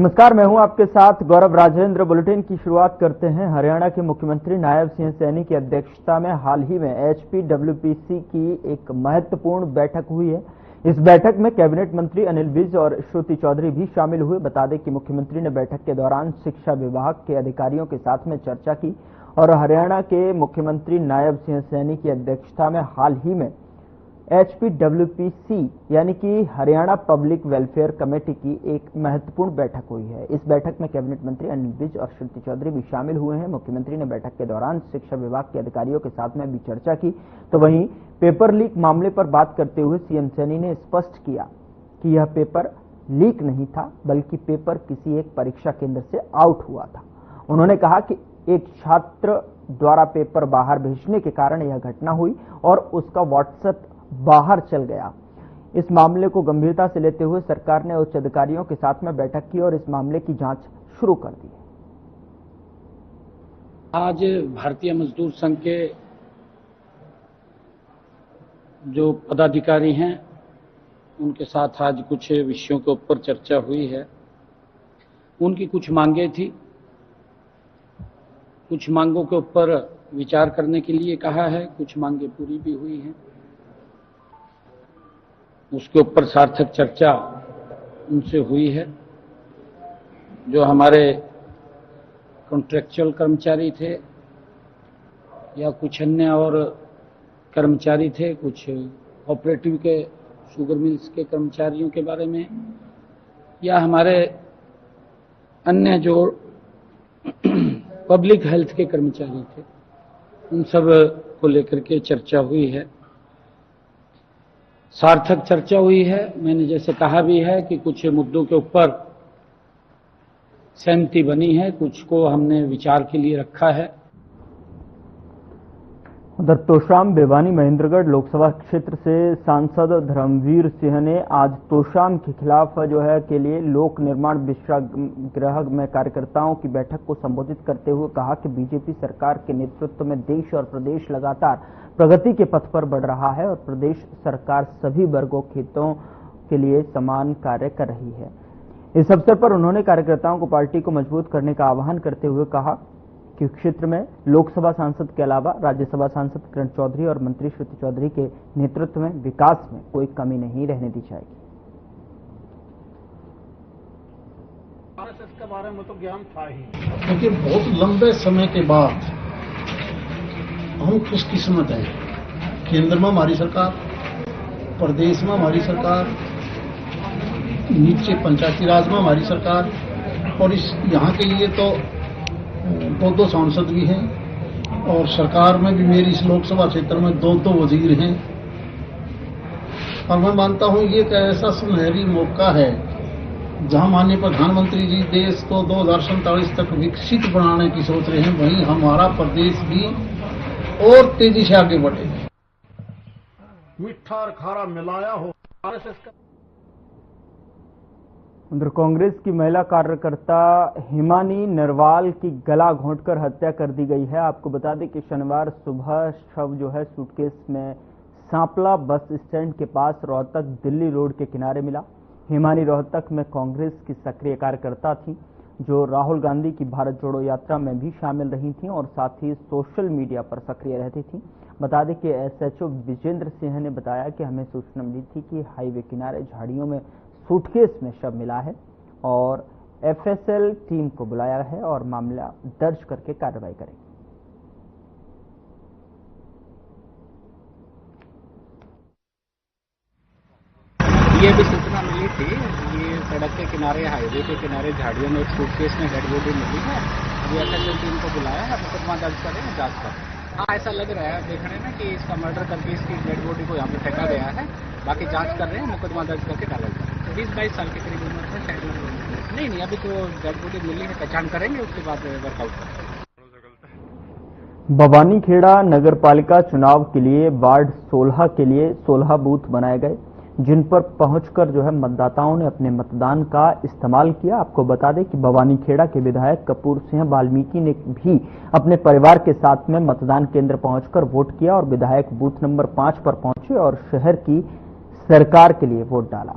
नमस्कार, मैं हूं आपके साथ गौरव राजेंद्र। बुलेटिन की शुरुआत करते हैं। हरियाणा के मुख्यमंत्री नायब सिंह सैनी की अध्यक्षता में हाल ही में HPWPC की एक महत्वपूर्ण बैठक हुई है। इस बैठक में कैबिनेट मंत्री अनिल विज और श्रुति चौधरी भी शामिल हुए। बता दें कि मुख्यमंत्री ने बैठक के दौरान शिक्षा विभाग के अधिकारियों के साथ में चर्चा की और हरियाणा के मुख्यमंत्री नायब सिंह सैनी की अध्यक्षता में हाल ही में HPWPC यानी कि हरियाणा पब्लिक वेलफेयर कमेटी की एक महत्वपूर्ण बैठक हुई है। इस बैठक में कैबिनेट मंत्री अनिल विज और श्रुति चौधरी भी शामिल हुए हैं। मुख्यमंत्री ने बैठक के दौरान शिक्षा विभाग के अधिकारियों के साथ में भी चर्चा की। तो वहीं पेपर लीक मामले पर बात करते हुए सीएम सैनी ने स्पष्ट किया कि यह पेपर लीक नहीं था, बल्कि पेपर किसी एक परीक्षा केंद्र से आउट हुआ था। उन्होंने कहा कि एक छात्र द्वारा पेपर बाहर भेजने के कारण यह घटना हुई और उसका व्हाट्सएप बाहर चल गया। इस मामले को गंभीरता से लेते हुए सरकार ने उच्च अधिकारियों के साथ में बैठक की और इस मामले की जांच शुरू कर दी। आज भारतीय मजदूर संघ के जो पदाधिकारी हैं उनके साथ आज कुछ विषयों के ऊपर चर्चा हुई है। उनकी कुछ मांगें थी, कुछ मांगों के ऊपर विचार करने के लिए कहा है, कुछ मांगें पूरी भी हुई हैं। उसके ऊपर सार्थक चर्चा उनसे हुई है। जो हमारे कॉन्ट्रैक्चुअल कर्मचारी थे या कुछ अन्य और कर्मचारी थे, कुछ कोऑपरेटिव के शुगर मिल्स के कर्मचारियों के बारे में, या हमारे अन्य जो पब्लिक हेल्थ के कर्मचारी थे, उन सब को लेकर के चर्चा हुई है। सार्थक चर्चा हुई है। मैंने जैसे कहा भी है कि कुछ मुद्दों के ऊपर सहमति बनी है, कुछ को हमने विचार के लिए रखा है। उधर तोशाम भिवानी महेंद्रगढ़ लोकसभा क्षेत्र से सांसद धर्मवीर सिंह ने आज तोशाम के खिलाफ के लिए लोक निर्माण विश्रामगृह में कार्यकर्ताओं की बैठक को संबोधित करते हुए कहा कि बीजेपी सरकार के नेतृत्व में देश और प्रदेश लगातार प्रगति के पथ पर बढ़ रहा है और प्रदेश सरकार सभी वर्गों हितों के लिए समान कार्य कर रही है। इस अवसर पर उन्होंने कार्यकर्ताओं को पार्टी को मजबूत करने का आह्वान करते हुए कहा कि क्षेत्र में लोकसभा सांसद के अलावा राज्यसभा सांसद किरण चौधरी और मंत्री श्रुति चौधरी के नेतृत्व में विकास में कोई कमी नहीं रहने दी जाएगी। आरएसएस के बारे में तो ज्ञान था ही, क्योंकि बहुत लंबे समय के बाद हम खुशकिस्मत हैं। केंद्र में हमारी सरकार, प्रदेश में हमारी सरकार, नीचे पंचायती राज में हमारी सरकार, और इस यहाँ के लिए तो दो सांसद भी हैं और सरकार में भी मेरी इस लोकसभा क्षेत्र में दो वजीर हैं। और मैं मानता हूं ये एक ऐसा सुनहरी मौका है जहां माननीय प्रधानमंत्री जी देश को 2047 तक विकसित बनाने की सोच रहे हैं, वहीं हमारा प्रदेश भी और तेजी से आगे बढ़े। मीठा और खारा मिलाया हो आरएसएस का। उधर कांग्रेस की महिला कार्यकर्ता हिमानी नरवाल की गला घोंटकर हत्या कर दी गई है। आपको बता दें कि शनिवार सुबह शव सूटकेस में सांपला बस स्टैंड के पास रोहतक दिल्ली रोड के किनारे मिला। हिमानी रोहतक में कांग्रेस की सक्रिय कार्यकर्ता थी, जो राहुल गांधी की भारत जोड़ो यात्रा में भी शामिल रही थी और साथ ही सोशल मीडिया पर सक्रिय रहती थी। बता दें कि SHO विजेंद्र सिंह ने बताया कि हमें सूचना मिली थी कि हाईवे किनारे झाड़ियों में सूटकेस में शव मिला है और FSL टीम को बुलाया है और मामला दर्ज करके कार्रवाई करेगी। ये भी सूचना मिली थी, ये सड़क के किनारे, हाईवे के किनारे झाड़ियों में एक सूटकेस में डेड बॉडी मिली है। अभी FSL टीम को बुलाया है, मुकदमा दर्ज करेंगे, जांच करें। हाँ, ऐसा लग रहा है देखने में कि इसका मर्डर करके इसकी डेड बॉडी को यहाँ पे फेंका गया है। बाकी जांच कर रहे हैं, मुकदमा दर्ज करके कार्रवाई करें। 20-22 साल के करीब उम्र है शायद। नहीं, अभी तो डेड बॉडी मिली है, पहचान करेंगे, उसके बाद वर्कआउट करेंगे। भवानीखेड़ा नगर पालिका चुनाव के लिए वार्ड 16 के लिए 16 बूथ बनाए गए, जिन पर पहुंचकर मतदाताओं ने अपने मतदान का इस्तेमाल किया। आपको बता दें कि भवानीखेड़ा के विधायक कपूर सिंह वाल्मीकि ने भी अपने परिवार के साथ में मतदान केंद्र पहुंचकर वोट किया और विधायक बूथ नंबर 5 पर पहुंचे और शहर की सरकार के लिए वोट डाला।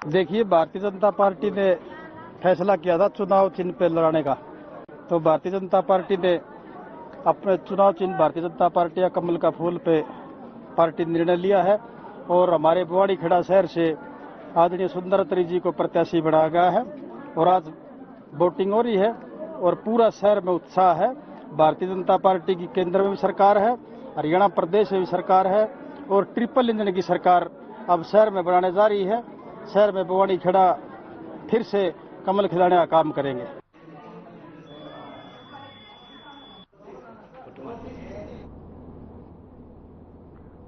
देखिए, भारतीय जनता पार्टी ने फैसला किया था चुनाव चिन्ह पे लड़ाने का, तो भारतीय जनता पार्टी ने अपने चुनाव चिन्ह भारतीय जनता पार्टी या कमल का फूल पे पार्टी निर्णय लिया है और हमारे भिवाड़ी खेड़ा शहर से आदरणीय सुंदरतरी जी को प्रत्याशी बनाया गया है और आज वोटिंग हो रही है और पूरा शहर में उत्साह है। भारतीय जनता पार्टी की केंद्र में भी सरकार है, हरियाणा प्रदेश में भी सरकार है और ट्रिपल इंजन की सरकार अब शहर में बनाने जा रही है। शहर में भिवाड़ी खेड़ा फिर से कमल खिलाने का काम करेंगे।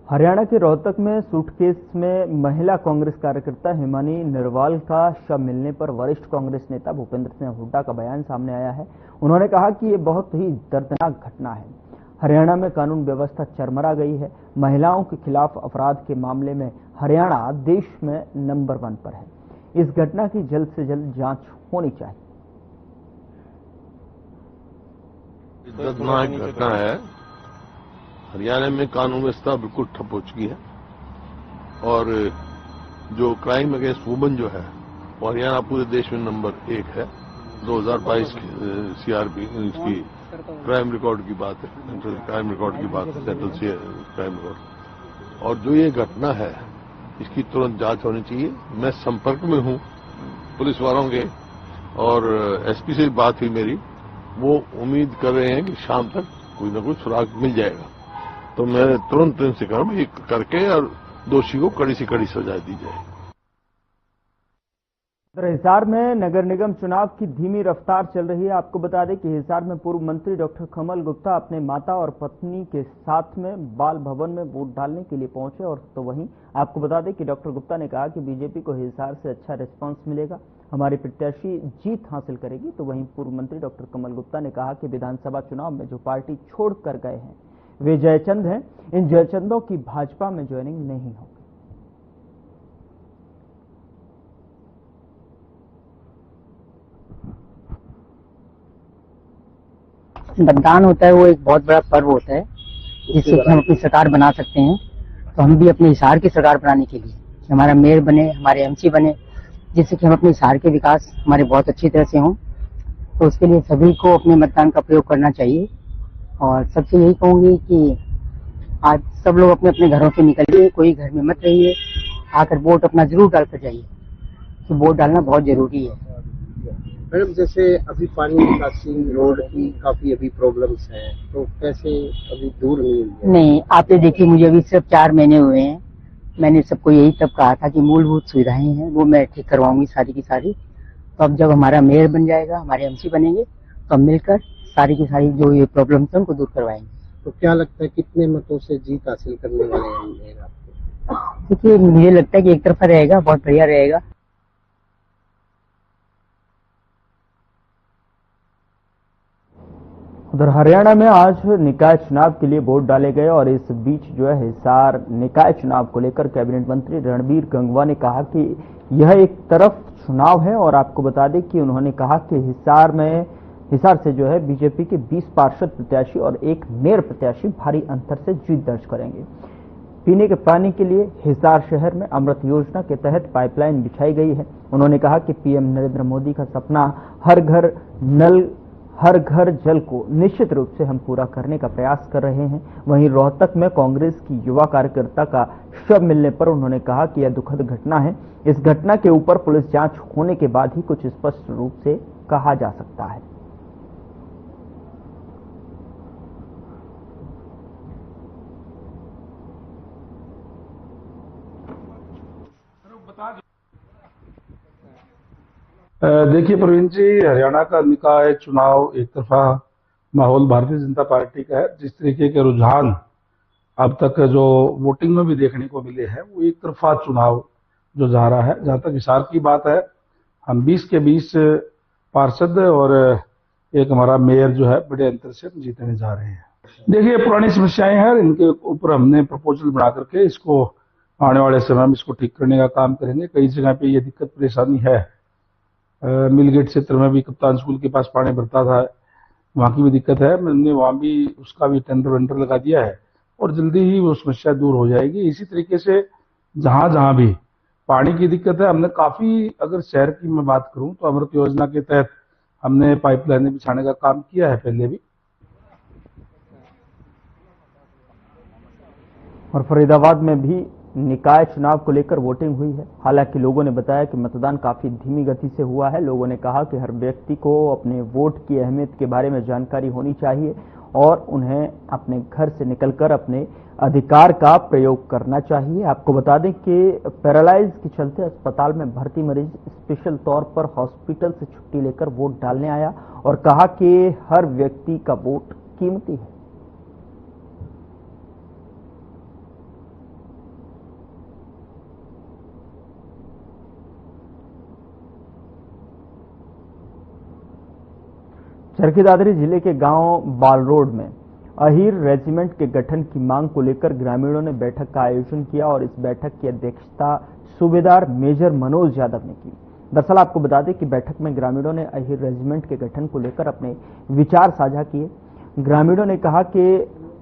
हरियाणा के रोहतक में सूटकेस में महिला कांग्रेस कार्यकर्ता हिमानी निर्वाल का शव मिलने पर वरिष्ठ कांग्रेस नेता भूपेंद्र सिंह हुड्डा का बयान सामने आया है। उन्होंने कहा कि ये बहुत ही दर्दनाक घटना है। हरियाणा में कानून व्यवस्था चरमरा गई है। महिलाओं के खिलाफ अपराध के मामले में हरियाणा देश में नंबर 1 पर है। इस घटना की जल्द से जल्द जांच होनी चाहिए। दर्दनाक घटना है। हरियाणा में कानून व्यवस्था बिल्कुल ठप हो चुकी है और जो क्राइम अगेंस्ट वुमेन जो है वो हरियाणा पूरे देश में नंबर 1 है। 2022 सीआरपी इसकी क्राइम रिकॉर्ड की बात है, सेंट्रल क्राइम रिकॉर्ड की बात है, सेंट्रल क्राइम रिकॉर्ड। और जो ये घटना है इसकी तुरंत जांच होनी चाहिए। मैं संपर्क में हूं पुलिस वालों के और एसपी से बात हुई मेरी, वो उम्मीद कर रहे हैं कि शाम तक कोई ना कोई सुराग मिल जाएगा। तो मैं तुरंत इनसे कहूं करके और दोषी को कड़ी से कड़ी सजा दी जाए। हिसार में नगर निगम चुनाव की धीमी रफ्तार चल रही है। आपको बता दें कि हिसार में पूर्व मंत्री डॉक्टर कमल गुप्ता अपने माता और पत्नी के साथ में बाल भवन में वोट डालने के लिए पहुंचे और तो वहीं आपको बता दें कि डॉक्टर गुप्ता ने कहा कि बीजेपी को हिसार से अच्छा रिस्पांस मिलेगा, हमारी प्रत्याशी जीत हासिल करेगी। तो वहीं पूर्व मंत्री डॉक्टर कमल गुप्ता ने कहा कि विधानसभा चुनाव में जो पार्टी छोड़कर गए हैं वे जयचंद हैं, इन जयचंदों की भाजपा में ज्वाइनिंग नहीं होगी। मतदान होता है वो एक बहुत बड़ा पर्व होता है जिससे कि हम अपनी सरकार बना सकते हैं। तो हम भी अपने हिसार की सरकार बनाने के लिए हमारा मेयर बने, हमारे एमसी बने, जिससे कि हम अपने हिसार के विकास हमारे बहुत अच्छी तरह से हों। तो उसके लिए सभी को अपने मतदान का प्रयोग करना चाहिए और सबसे यही कहूंगी कि आज सब लोग अपने अपने घरों से निकलिए, कोई घर में मत रहिए, आकर वोट अपना जरूर डालकर जाइए, तो वोट डालना बहुत जरूरी है। मैडम, जैसे अभी पानी निकासी रोड की काफी अभी प्रॉब्लम्स हैं, तो कैसे अभी दूर नहीं हुई? नहीं, आप ये देखिए, मुझे अभी सिर्फ 4 महीने हुए हैं। मैंने सबको यही तब कहा था कि मूलभूत सुविधाएं हैं वो मैं ठीक करवाऊंगी सारी की सारी। तो अब जब हमारा मेयर बन जाएगा, हमारे एमसी बनेंगे, तो हम मिलकर सारी की सारी जो ये प्रॉब्लम्स हैं उनको दूर करवाएंगे। तो क्या लगता है कितने मतों से जीत हासिल करने वाले हैं मेयर आपको? देखिए, मुझे लगता है कि एक तरफा रहेगा, बहुत बढ़िया रहेगा। उधर हरियाणा में आज निकाय चुनाव के लिए वोट डाले गए और इस बीच जो है हिसार निकाय चुनाव को लेकर कैबिनेट मंत्री रणबीर गंगवा ने कहा कि यह एक तरफ चुनाव है और आपको बता दें कि उन्होंने कहा कि हिसार से जो है बीजेपी के 20 पार्षद प्रत्याशी और एक मेयर प्रत्याशी भारी अंतर से जीत दर्ज करेंगे। पीने के पानी के लिए हिसार शहर में अमृत योजना के तहत पाइपलाइन बिछाई गई है। उन्होंने कहा कि पीएम नरेंद्र मोदी का सपना हर घर जल को निश्चित रूप से हम पूरा करने का प्रयास कर रहे हैं। वहीं रोहतक में कांग्रेस की युवा कार्यकर्ता का शव मिलने पर उन्होंने कहा कि यह दुखद घटना है। इस घटना के ऊपर पुलिस जांच होने के बाद ही कुछ स्पष्ट रूप से कहा जा सकता है। देखिए प्रवीण जी, हरियाणा का निकाय चुनाव एक तरफा माहौल भारतीय जनता पार्टी का है। जिस तरीके के रुझान अब तक जो वोटिंग में भी देखने को मिले हैं वो एक तरफा चुनाव जो जा रहा है। जहां तक हिसार की बात है, हम 20 के 20 पार्षद और एक हमारा मेयर जो है बड़े अंतर से जीतने जा रहे हैं। देखिए, पुरानी समस्याएं हैं, इनके ऊपर हमने प्रपोजल बना करके इसको आने वाले समय में इसको ठीक करने का काम करेंगे। कई जगह पे ये दिक्कत परेशानी है। मिलगेट क्षेत्र में भी कप्तान स्कूल के पास पानी भरता था, वहां की भी दिक्कत है। हमने वहां भी उसका भी टेंडर लगा दिया है और जल्दी ही वो समस्या दूर हो जाएगी। इसी तरीके से जहां जहां भी पानी की दिक्कत है। हमने काफी, अगर शहर की मैं बात करूं तो अमृत योजना के तहत हमने पाइपलाइनें बिछाने का काम किया है पहले भी। और फरीदाबाद में भी निकाय चुनाव को लेकर वोटिंग हुई है। हालांकि लोगों ने बताया कि मतदान काफी धीमी गति से हुआ है। लोगों ने कहा कि हर व्यक्ति को अपने वोट की अहमियत के बारे में जानकारी होनी चाहिए और उन्हें अपने घर से निकलकर अपने अधिकार का प्रयोग करना चाहिए। आपको बता दें कि पैरालाइज के चलते अस्पताल में भर्ती मरीज स्पेशल तौर पर हॉस्पिटल से छुट्टी लेकर वोट डालने आया और कहा कि हर व्यक्ति का वोट कीमती है। चरखी दादरी जिले के गांव बाल रोड में अहीर रेजिमेंट के गठन की मांग को लेकर ग्रामीणों ने बैठक का आयोजन किया और इस बैठक की अध्यक्षता सूबेदार मेजर मनोज यादव ने की। दरअसल आपको बता दें कि बैठक में ग्रामीणों ने अहीर रेजिमेंट के गठन को लेकर अपने विचार साझा किए। ग्रामीणों ने कहा कि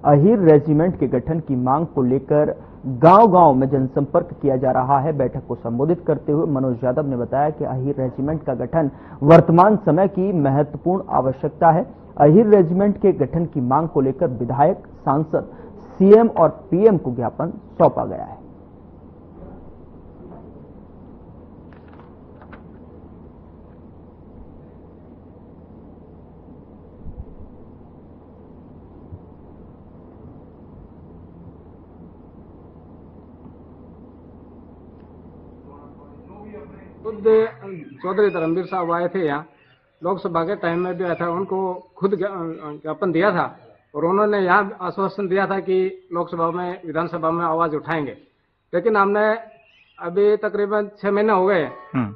अहीर रेजिमेंट के गठन की मांग को लेकर गांव-गांव में जनसंपर्क किया जा रहा है। बैठक को संबोधित करते हुए मनोज यादव ने बताया कि अहीर रेजिमेंट का गठन वर्तमान समय की महत्वपूर्ण आवश्यकता है। अहीर रेजिमेंट के गठन की मांग को लेकर विधायक, सांसद, सीएम और पीएम को ज्ञापन सौंपा गया है। खुद चौधरी धर्मवीर साहब आए थे यहाँ लोकसभा के टाइम में भी आया था, उनको खुद ज्ञापन दिया था और उन्होंने यहाँ आश्वासन दिया था कि लोकसभा में, विधानसभा में आवाज उठाएंगे। लेकिन हमने अभी तकरीबन 6 महीने हो गए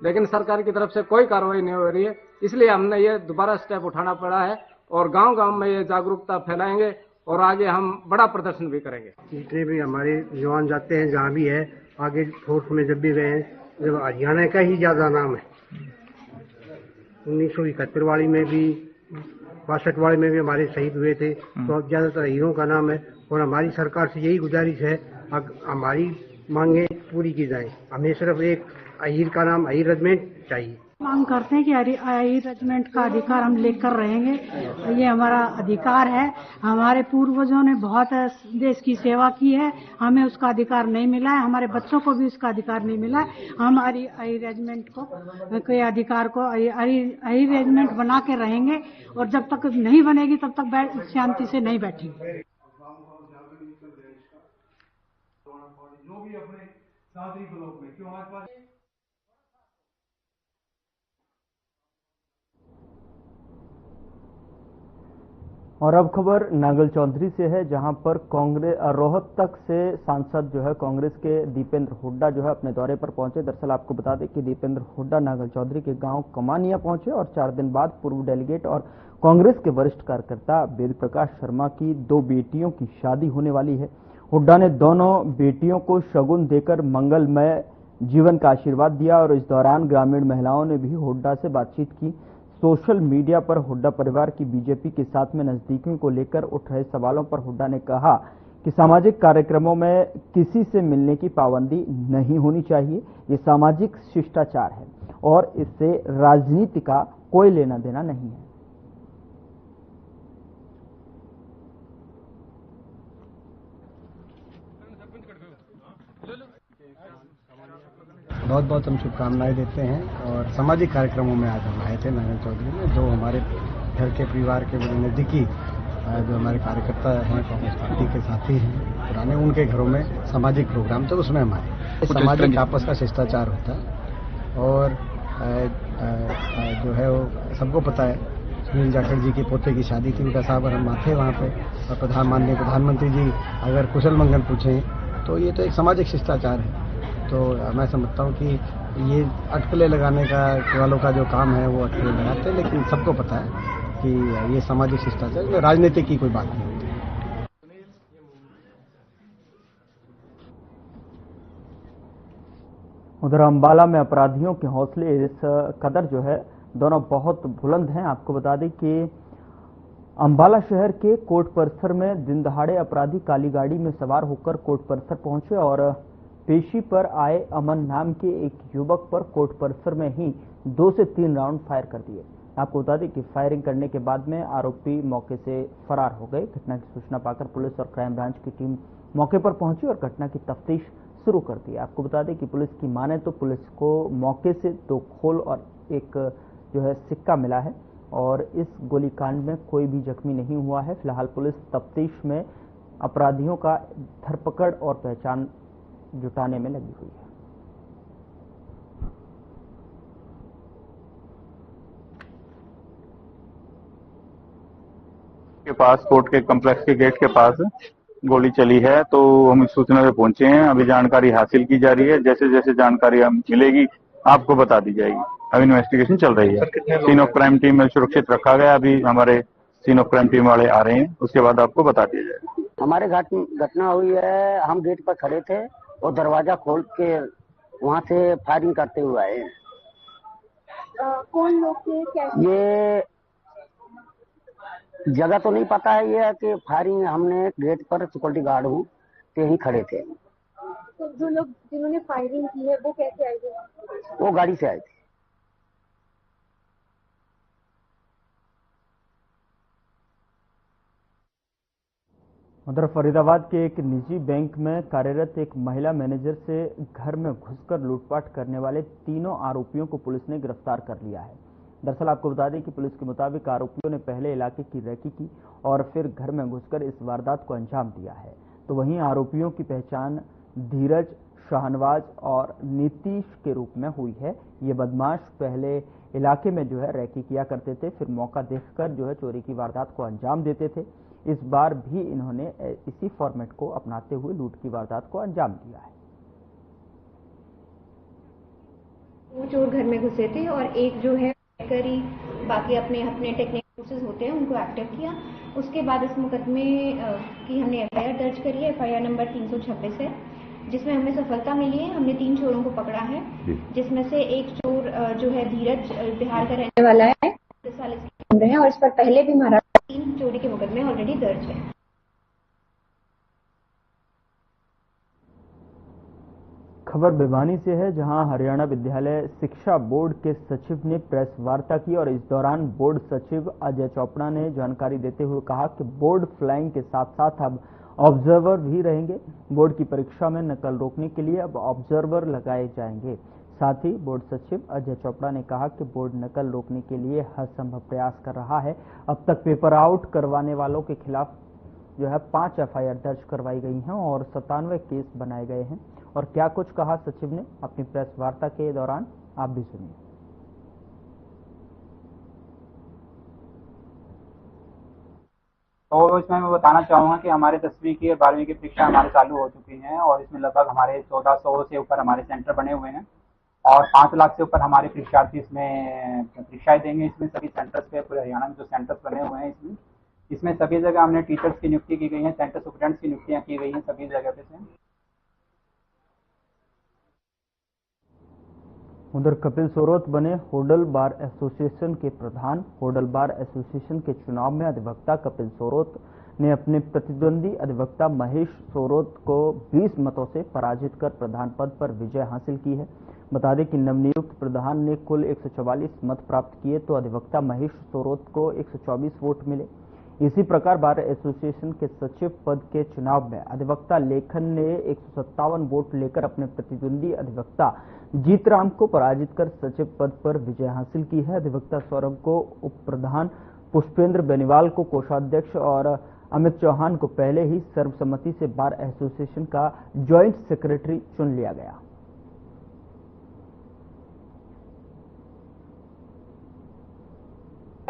लेकिन सरकार की तरफ से कोई कार्रवाई नहीं हो रही है। इसलिए हमने ये दोबारा स्टेप उठाना पड़ा है और गांव-गांव में ये जागरूकता फैलाएंगे और आगे हम बड़ा प्रदर्शन भी करेंगे। जितने भी हमारे जवान जाते हैं जहाँ भी है, आगे फोर्स में जब भी गए हैं, जब हरियाणा का ही ज्यादा नाम है। 1971 वाली में भी, 62 वाली में भी हमारे शहीद हुए थे, तो ज्यादातर हीरों का नाम है। और हमारी सरकार से यही गुजारिश है, हमारी मांगे पूरी की जाए। हमें सिर्फ एक अहीर का नाम, अहीर रेजिमेंट चाहिए। मांग करते हैं कि अहीर रेजिमेंट का अधिकार हम लेकर रहेंगे। ये हमारा अधिकार है। हमारे पूर्वजों ने बहुत देश की सेवा की है, हमें उसका अधिकार नहीं मिला है। हमारे बच्चों को भी उसका अधिकार नहीं मिला है। हमारी अहीर रेजिमेंट के अधिकार को अहीर रेजिमेंट बना के रहेंगे और जब तक नहीं बनेगी तब तक शांति से नहीं बैठेंगे। और अब खबर नांगल चौधरी से है, जहां पर कांग्रेस रोहतक से सांसद जो है कांग्रेस के दीपेंद्र हुड्डा जो है अपने दौरे पर पहुंचे। दरअसल आपको बता दें कि दीपेंद्र हुड्डा नांगल चौधरी के गांव कमानिया पहुंचे और 4 दिन बाद पूर्व डेलीगेट और कांग्रेस के वरिष्ठ कार्यकर्ता वेद प्रकाश शर्मा की 2 बेटियों की शादी होने वाली है। हुड्डा ने दोनों बेटियों को शगुन देकर मंगलमय जीवन का आशीर्वाद दिया और इस दौरान ग्रामीण महिलाओं ने भी हुड्डा से बातचीत की। सोशल मीडिया पर हुड्डा परिवार की बीजेपी के साथ में नजदीकियों को लेकर उठ रहे सवालों पर हुड्डा ने कहा कि सामाजिक कार्यक्रमों में किसी से मिलने की पाबंदी नहीं होनी चाहिए। ये सामाजिक शिष्टाचार है और इससे राजनीति का कोई लेना देना नहीं है। बहुत बहुत हम शुभकामनाएं देते हैं और सामाजिक कार्यक्रमों में आज हम आए थे नांगल चौधरी में, जो हमारे घर के परिवार के बड़े नजदीकी जो हमारे कार्यकर्ता हैं, कांग्रेस पार्टी के साथी हैं पुराने, उनके घरों में सामाजिक प्रोग्राम, तो उसमें हमारे सामाजिक आपस का शिष्टाचार होता है। और जो है वो सबको पता है, सुनील जाखड़ जी के पोते की शादी थी, उनका साहब और हम थे वहाँ पे, और माननीय प्रधानमंत्री जी अगर कुशल मंगल पूछें तो ये तो एक सामाजिक शिष्टाचार है। तो मैं समझता हूँ कि ये अटकलें लगाने का वालों का जो काम है वो अटकलें लगाते हैं, लेकिन सबको पता है कि ये सामाजिक शिष्टाचार में राजनीति की कोई बात नहीं होती। उधर अंबाला में अपराधियों के हौसले इस कदर जो है दोनों बहुत बुलंद हैं। आपको बता दें कि अंबाला शहर के कोर्ट परिसर में दिन दहाड़े अपराधी काली गाड़ी में सवार होकर कोर्ट परिसर पहुंचे और पेशी पर आए अमन नाम के एक युवक पर कोर्ट परिसर में ही 2 से 3 राउंड फायर कर दिए। आपको बता दें कि फायरिंग करने के बाद में आरोपी मौके से फरार हो गए। घटना की सूचना पाकर पुलिस और क्राइम ब्रांच की टीम मौके पर पहुंची और घटना की तफ्तीश शुरू कर दी। आपको बता दें कि पुलिस की माने तो पुलिस को मौके से 2 खोल और एक सिक्का मिला है और इस गोलीकांड में कोई भी जख्मी नहीं हुआ है। फिलहाल पुलिस तफ्तीश में अपराधियों का धरपकड़ और पहचान जुटाने में लगी हुई है। के पास कोर्ट के कॉम्प्लेक्स के गेट के पास गोली चली है, तो हम इस सूचना पे पहुंचे हैं। अभी जानकारी हासिल की जा रही है। जैसे जैसे जानकारी हम मिलेगी आपको बता दी जाएगी। अभी इन्वेस्टिगेशन चल रही है। सीन ऑफ क्राइम टीम में सुरक्षित रखा गया। अभी हमारे सीन ऑफ क्राइम टीम वाले आ रहे हैं, उसके बाद आपको बता दिया जाएगा। हमारे घटना हुई है, हम गेट पर खड़े थे और दरवाजा खोल के वहाँ से फायरिंग करते हुए आए। कौन लोग थे, क्या? ये जगह तो नहीं पता है, ये है कि फायरिंग हमने गेट पर सिक्योरिटी गार्ड हूँ तो यहीं खड़े थे। तो जो लोग जिन्होंने फायरिंग की है वो कैसे आए थे? वो गाड़ी से आए थे। उधर फरीदाबाद के एक निजी बैंक में कार्यरत एक महिला मैनेजर से घर में घुसकर लूटपाट करने वाले 3 आरोपियों को पुलिस ने गिरफ्तार कर लिया है। दरअसल आपको बता दें कि पुलिस के मुताबिक आरोपियों ने पहले इलाके की रेकी की और फिर घर में घुसकर इस वारदात को अंजाम दिया है। तो वहीं आरोपियों की पहचान धीरज, शाहनवाज और नीतीश के रूप में हुई है। ये बदमाश पहले इलाके में रेकी किया करते थे, फिर मौका देखकर चोरी की वारदात को अंजाम देते थे। इस बार भी इन्होंने इसी फॉर्मेट को अपनाते हुए लूट की वारदात को अंजाम दिया है। वो चोर घर में घुसे थे और एक करी बाकी अपने टेक्निकल फोर्सेस होते हैं उनको एक्टिव किया। उसके बाद इस मुकदमे की हमने एफआईआर दर्ज करी है। एफआईआर नंबर 326 है, जिसमें हमें सफलता मिली है। हमने 3 चोरों को पकड़ा है, जिसमें से एक चोर धीरज बिहार का रहने वाला है, 30 साल इसकी उम्र है और इस पर पहले भी हमारा 3 चोरी के मुकदमे ऑलरेडी दर्ज है। खबर भिवानी से है, जहां हरियाणा विद्यालय शिक्षा बोर्ड के सचिव ने प्रेस वार्ता की और इस दौरान बोर्ड सचिव अजय चोपड़ा ने जानकारी देते हुए कहा कि बोर्ड फ्लाइंग के साथ साथ अब ऑब्जर्वर भी रहेंगे। बोर्ड की परीक्षा में नकल रोकने के लिए अब ऑब्जर्वर लगाए जाएंगे। साथ ही बोर्ड सचिव अजय चोपड़ा ने कहा कि बोर्ड नकल रोकने के लिए हर संभव प्रयास कर रहा है। अब तक पेपर आउट करवाने वालों के खिलाफ 5 एफआईआर दर्ज करवाई गई हैं और 97 केस बनाए गए हैं। और क्या कुछ कहा सचिव ने अपनी प्रेस वार्ता के दौरान, आप भी सुनिए। तो इसमें मैं बताना चाहूँगा कि हमारे 10वीं की और 12वीं की परीक्षा हमारे चालू हो चुकी हैं और इसमें लगभग हमारे 1400 से ऊपर हमारे सेंटर बने हुए हैं और 5 लाख से ऊपर हमारे परीक्षार्थी इसमें परीक्षाएं देंगे। इसमें सभी सेंटर्स पे पूरे हरियाणा में जो सेंटर्स बने हुए हैं इसमें सभी जगह हमने टीचर्स की नियुक्ति की गई है, सेंटर सुपरिटेंडेंट्स की नियुक्तियाँ की गई हैं सभी जगह पे से। उधर कपिल सोरोत बने होडल बार एसोसिएशन के प्रधान। होडल बार एसोसिएशन के चुनाव में अधिवक्ता कपिल सोरोत ने अपने प्रतिद्वंदी अधिवक्ता महेश सोरोत को 20 मतों से पराजित कर प्रधान पद पर विजय हासिल की है। बता दें कि नवनियुक्त प्रधान ने कुल 144 मत प्राप्त किए तो अधिवक्ता महेश सोरोत को 124 वोट मिले। इसी प्रकार बार एसोसिएशन के सचिव पद के चुनाव में अधिवक्ता लेखन ने 157 वोट लेकर अपने प्रतिद्वंदी अधिवक्ता जीतराम को पराजित कर सचिव पद पर विजय हासिल की है। अधिवक्ता सौरभ को उप प्रधान, पुष्पेंद्र बेनीवाल को कोषाध्यक्ष और अमित चौहान को पहले ही सर्वसम्मति से बार एसोसिएशन का ज्वाइंट सेक्रेटरी चुन लिया गया।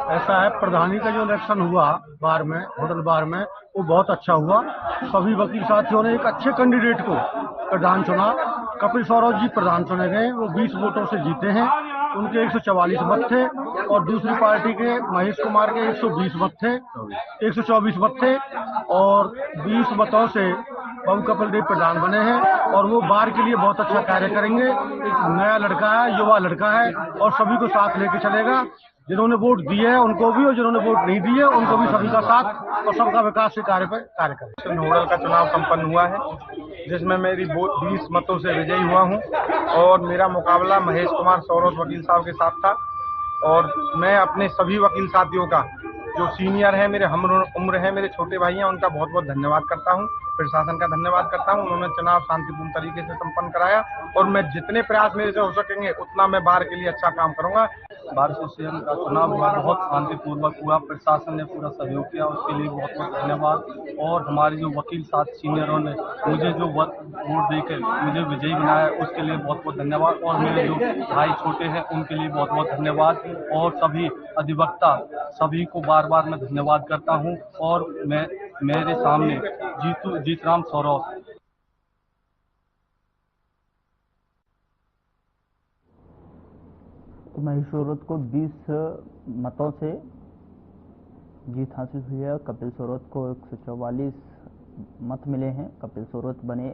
ऐसा है, प्रधानी का जो इलेक्शन हुआ बार में, होटल बार में, वो बहुत अच्छा हुआ। सभी वकील साथियों ने एक अच्छे कैंडिडेट को प्रधान चुना। कपिल सौरभ जी प्रधान चुने गए, वो 20 वोटों से जीते हैं। उनके 144 मत थे और दूसरी पार्टी के महेश कुमार के 120 मत थे, 124 मत थे और 20 मतों से बाबू कपिल देव प्रधान बने हैं और वो बार के लिए बहुत अच्छा कार्य करेंगे। एक नया लड़का है, युवा लड़का है और सभी को साथ लेके चलेगा। जिन्होंने वोट दिए हैं उनको भी और जिन्होंने वोट नहीं दिए उनको भी सभी का साथ और सबका विकास के कार्य पर कार्य करें। नोडल का चुनाव संपन्न हुआ है जिसमें मेरी 20 मतों से विजयी हुआ हूं और मेरा मुकाबला महेश कुमार सौरभ वकील साहब के साथ था और मैं अपने सभी वकील साथियों का जो सीनियर है, मेरे हम उम्र है, मेरे छोटे भाई हैं, उनका बहुत बहुत धन्यवाद करता हूं। प्रशासन का धन्यवाद करता हूं, उन्होंने चुनाव शांतिपूर्ण तरीके से संपन्न कराया और मैं जितने प्रयास मेरे से हो सकेंगे उतना मैं बार के लिए अच्छा काम करूंगा। बार एसोसिएशन का चुनाव हुआ, बहुत शांतिपूर्वक हुआ, प्रशासन ने पूरा सहयोग किया, उसके लिए बहुत बहुत धन्यवाद। और हमारे जो वकील साथ सीनियरों ने मुझे जो वोट देकर मुझे विजयी बनाया उसके लिए बहुत बहुत धन्यवाद और मेरे जो भाई छोटे हैं उनके लिए बहुत बहुत धन्यवाद और सभी अधिवक्ता सभी को बार बार मैं धन्यवाद करता हूं। और मैं मेरे सामने जीतराम सौरभ महेश सौरभ को 20 मतों से जीत हासिल हुई है। कपिल सौरभ को 144 मत मिले हैं। कपिल सौरभ बने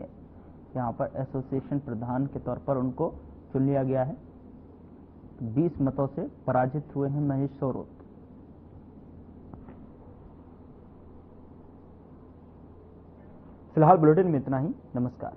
यहां पर एसोसिएशन प्रधान के तौर पर उनको चुन लिया गया है। 20 मतों से पराजित हुए हैं महेश सौरभ। फिलहाल बुलेटिन में इतना ही। नमस्कार।